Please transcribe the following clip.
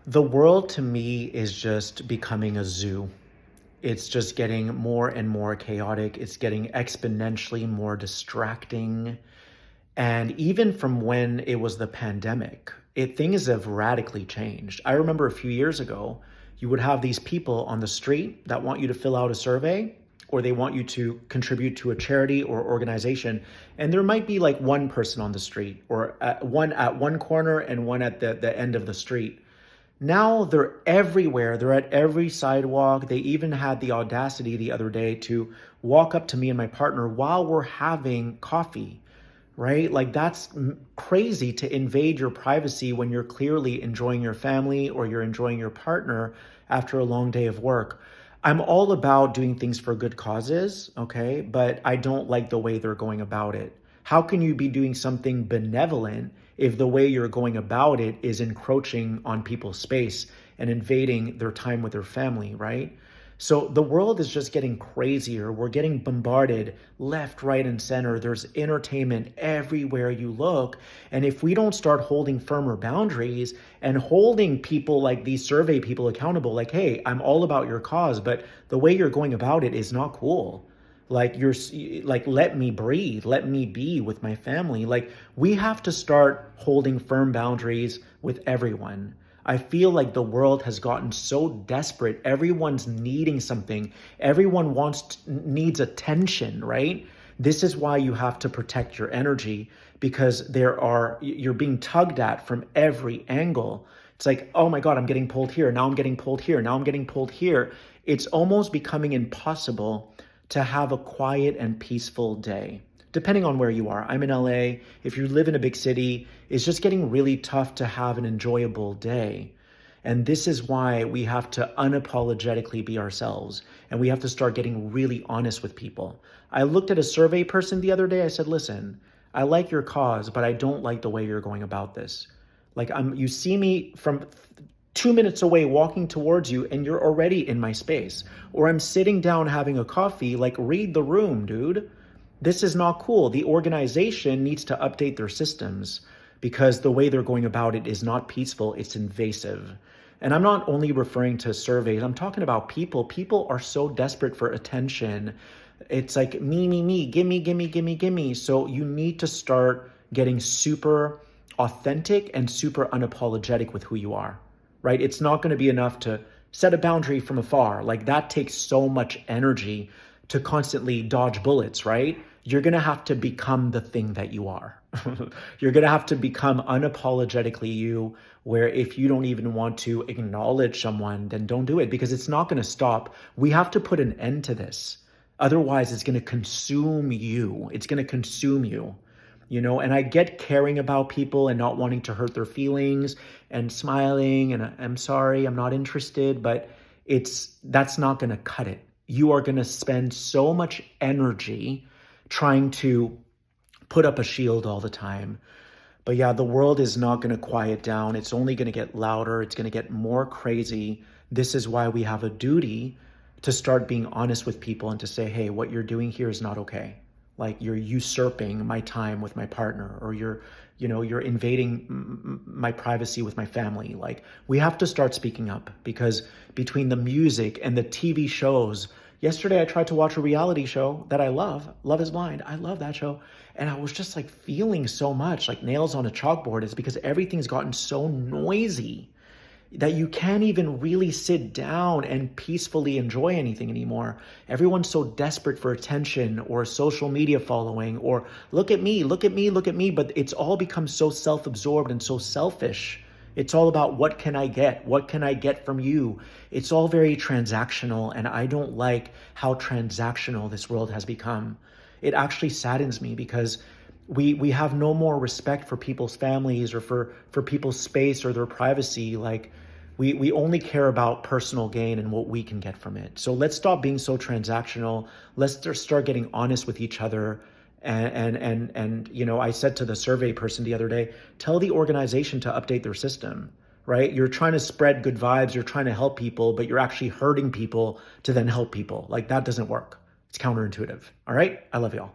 The world to me is just becoming a zoo. It's just getting more and more chaotic. It's getting exponentially more distracting. And even from when it was the pandemic, things have radically changed. I remember a few years ago, you would have these people on the street that want you to fill out a survey or they want you to contribute to a charity or organization. And there might be like one person on the street or one at one corner and one at the end of the street. Now they're everywhere. They're at every sidewalk. They even had the audacity the other day to walk up to me and my partner while we're having coffee, right? Like that's crazy to invade your privacy when you're clearly enjoying your family or you're enjoying your partner after a long day of work. I'm all about doing things for good causes, okay? But I don't like the way they're going about it. How can you be doing something benevolent if the way you're going about it is encroaching on people's space and invading their time with their family, right? So the world is just getting crazier. We're getting bombarded left, right, and center. There's entertainment everywhere you look. And if we don't start holding firmer boundaries and holding people like these survey people accountable, like, hey, I'm all about your cause, but the way you're going about it is not cool. Like let me breathe, let me be with my family. Like we have to start holding firm boundaries with everyone. I feel like the world has gotten so desperate. Everyone's needing something. Everyone needs attention, right? This is why you have to protect your energy because you're being tugged at from every angle. It's like, oh my God, I'm getting pulled here. Now I'm getting pulled here. Now I'm getting pulled here. It's almost becoming impossible to have a quiet and peaceful day, depending on where you are. I'm in LA. If you live in a big city, it's just getting really tough to have an enjoyable day. And this is why we have to unapologetically be ourselves. And we have to start getting really honest with people. I looked at a survey person the other day. I said, listen, I like your cause, but I don't like the way you're going about this. Like you see me from 2 minutes away walking towards you and you're already in my space. Or I'm sitting down having a coffee, like read the room, dude. This is not cool. The organization needs to update their systems because the way they're going about it is not peaceful, it's invasive. And I'm not only referring to surveys, I'm talking about people. People are so desperate for attention. It's like me, gimme, gimme, gimme, gimme. So you need to start getting super authentic and super unapologetic with who you are, right? It's not going to be enough to set a boundary from afar. Like that takes so much energy to constantly dodge bullets, right? You're going to have to become the thing that you are. You're going to have to become unapologetically you, where if you don't even want to acknowledge someone, then don't do it because it's not going to stop. We have to put an end to this. Otherwise, it's going to consume you. It's going to consume you. And I get caring about people and not wanting to hurt their feelings and smiling and I'm sorry, I'm not interested, but that's not going to cut it. You are going to spend so much energy trying to put up a shield all the time. But yeah, the world is not going to quiet down. It's only going to get louder. It's going to get more crazy. This is why we have a duty to start being honest with people and to say, hey, what you're doing here is not okay. Like you're usurping my time with my partner or you're invading my privacy with my family. Like we have to start speaking up because between the music and the TV shows, yesterday I tried to watch a reality show that I love, Love is Blind. I love that show. And I was just like feeling so much like nails on a chalkboard. It's because everything's gotten so noisy that you can't even really sit down and peacefully enjoy anything anymore. Everyone's so desperate for attention or social media following or look at me, look at me, look at me. But it's all become so self-absorbed and so selfish. It's all about what can I get? What can I get from you? It's all very transactional. And I don't like how transactional this world has become. It actually saddens me because we have no more respect for people's families or for people's space or their privacy. Like we only care about personal gain and what we can get from it. So let's stop being so transactional. Let's start getting honest with each other. And I said to the survey person the other day, tell the organization to update their system, right? You're trying to spread good vibes. You're trying to help people, but you're actually hurting people to then help people. Like that doesn't work. It's counterintuitive. All right. I love y'all.